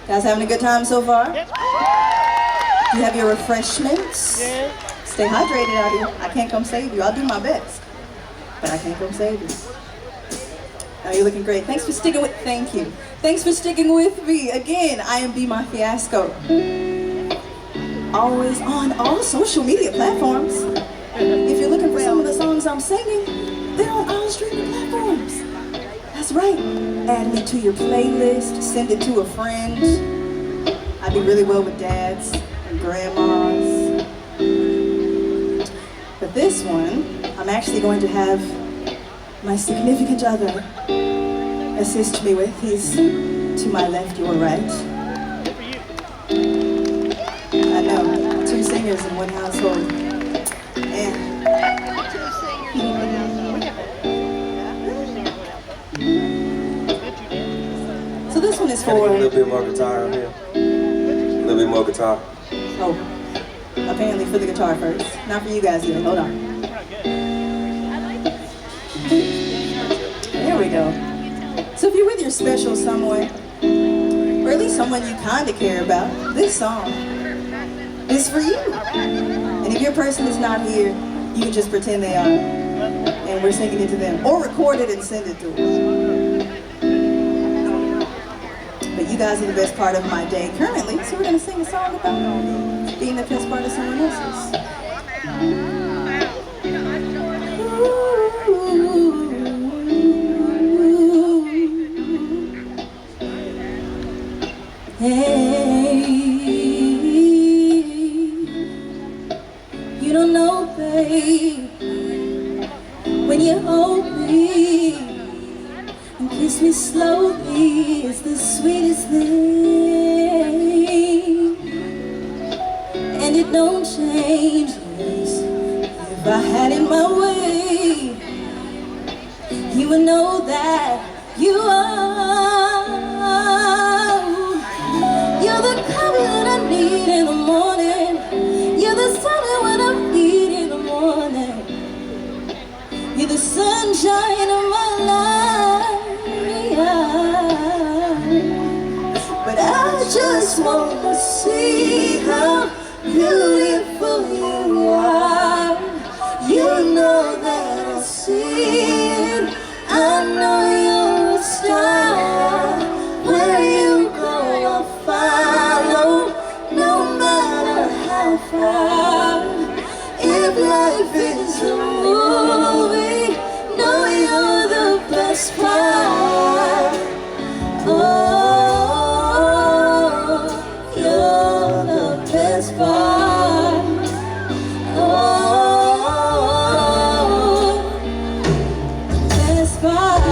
Guys having a good time so far? You have your refreshments? Yeah. Stay hydrated out here. I can't come save you. I'll do my best, but I can't come save you. Oh, you're looking great. Thanks for sticking with, thank you. Thanks for sticking with me. Again, I am BeMyFiasco. Always on all social media platforms. If you're looking for some of the songs I'm singing, they're on all streaming platforms. That's right. Add me to your playlist, send it to a friend. I do really well with dads and grandmas. But this one, I'm actually going to have my significant other assist me with. He's to my left, your right. I know, 2 singers in one household. And so this one is for... A little bit more guitar on here. A little bit more guitar. Oh, apparently for the guitar first. Not for you guys yet. Hold on. There we go. So if you're with your special someone, or at least someone you kind of care about, this song is for you. And if your person is not here, you can just pretend they are. And we're singing it to them. Or record it and send it to them. But you guys are the best part of my day currently, so we're going to sing a song about being the best part of someone else's. Hey, you don't know, babe, when you hold me and kiss me slowly, it's the sweetest thing, and it don't change if I had it my way. You would know that you are. You're the coffee that I need in the morning. You're the sun when I need in the morning. You're the sunshine of my life. But I just want to see how beautiful you are. You know that I see it. I know you're a star. Where you go, I'll follow, no matter how far. If life is a movie, know you're the best part. Oh, you're the best part. Oh, best part.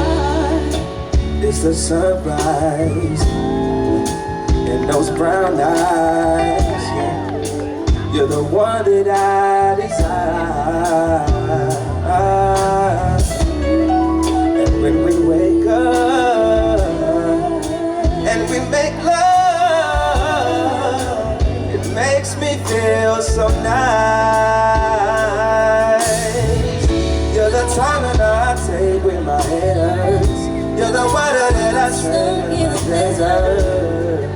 It's a sunrise in those brown eyes, yeah. You're the one that I desire. And when we wake up and we make love, it makes me feel so nice. You're the time that I take when my head hurts. You're the water that I drink in the desert.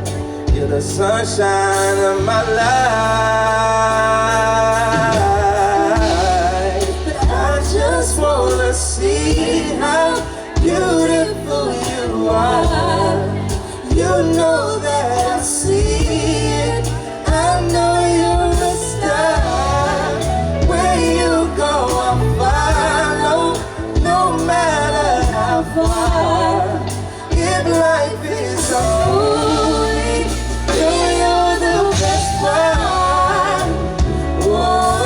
You're the sunshine of my life. But I just wanna see how beautiful you are. You know that I see it. I know you're a star. Where you go, I'll follow, no matter how far. If life is a movie, you're the best part. Whoa,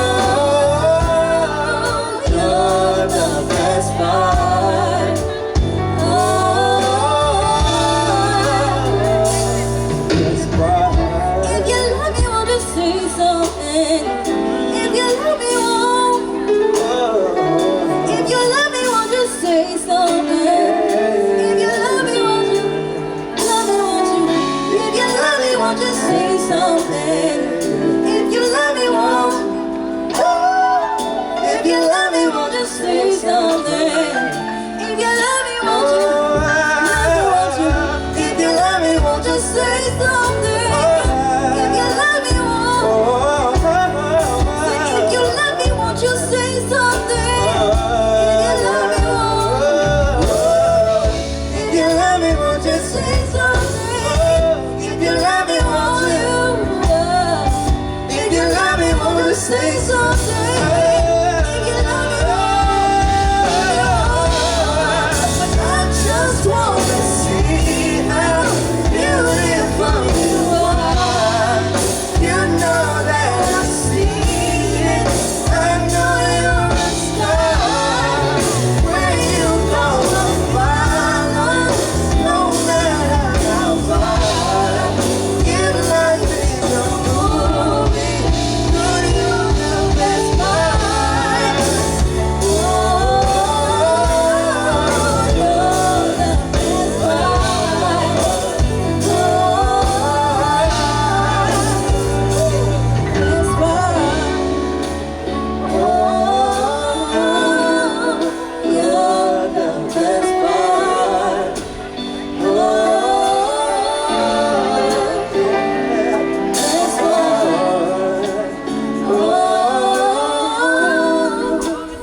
you're the best part. Oh, best part. If you love me, won't you say something? If you love me, won't. If you love me, won't you say something? If you love me, won't you? Love me, won't you? If you love me, won't you say something? If you love me, won't. If you love me, won't you say something? If you love me, won't you? Love me, won't you? If you love me, won't you say something? won't you say something? If you love me, won't you? If you love me, won't you say something? If you love me, I just wanna see how beautiful you are. You know that I see it. I know you're a star. Where you go, I'll follow, no matter how far. If life is a movie, could you the best part? Oh, you're the best part. Best part. You're the best part. Best part.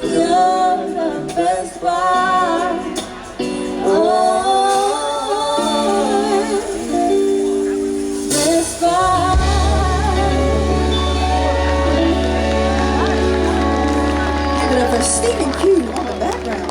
You're the best part. Best part. Give it up for Stephen Q on the background.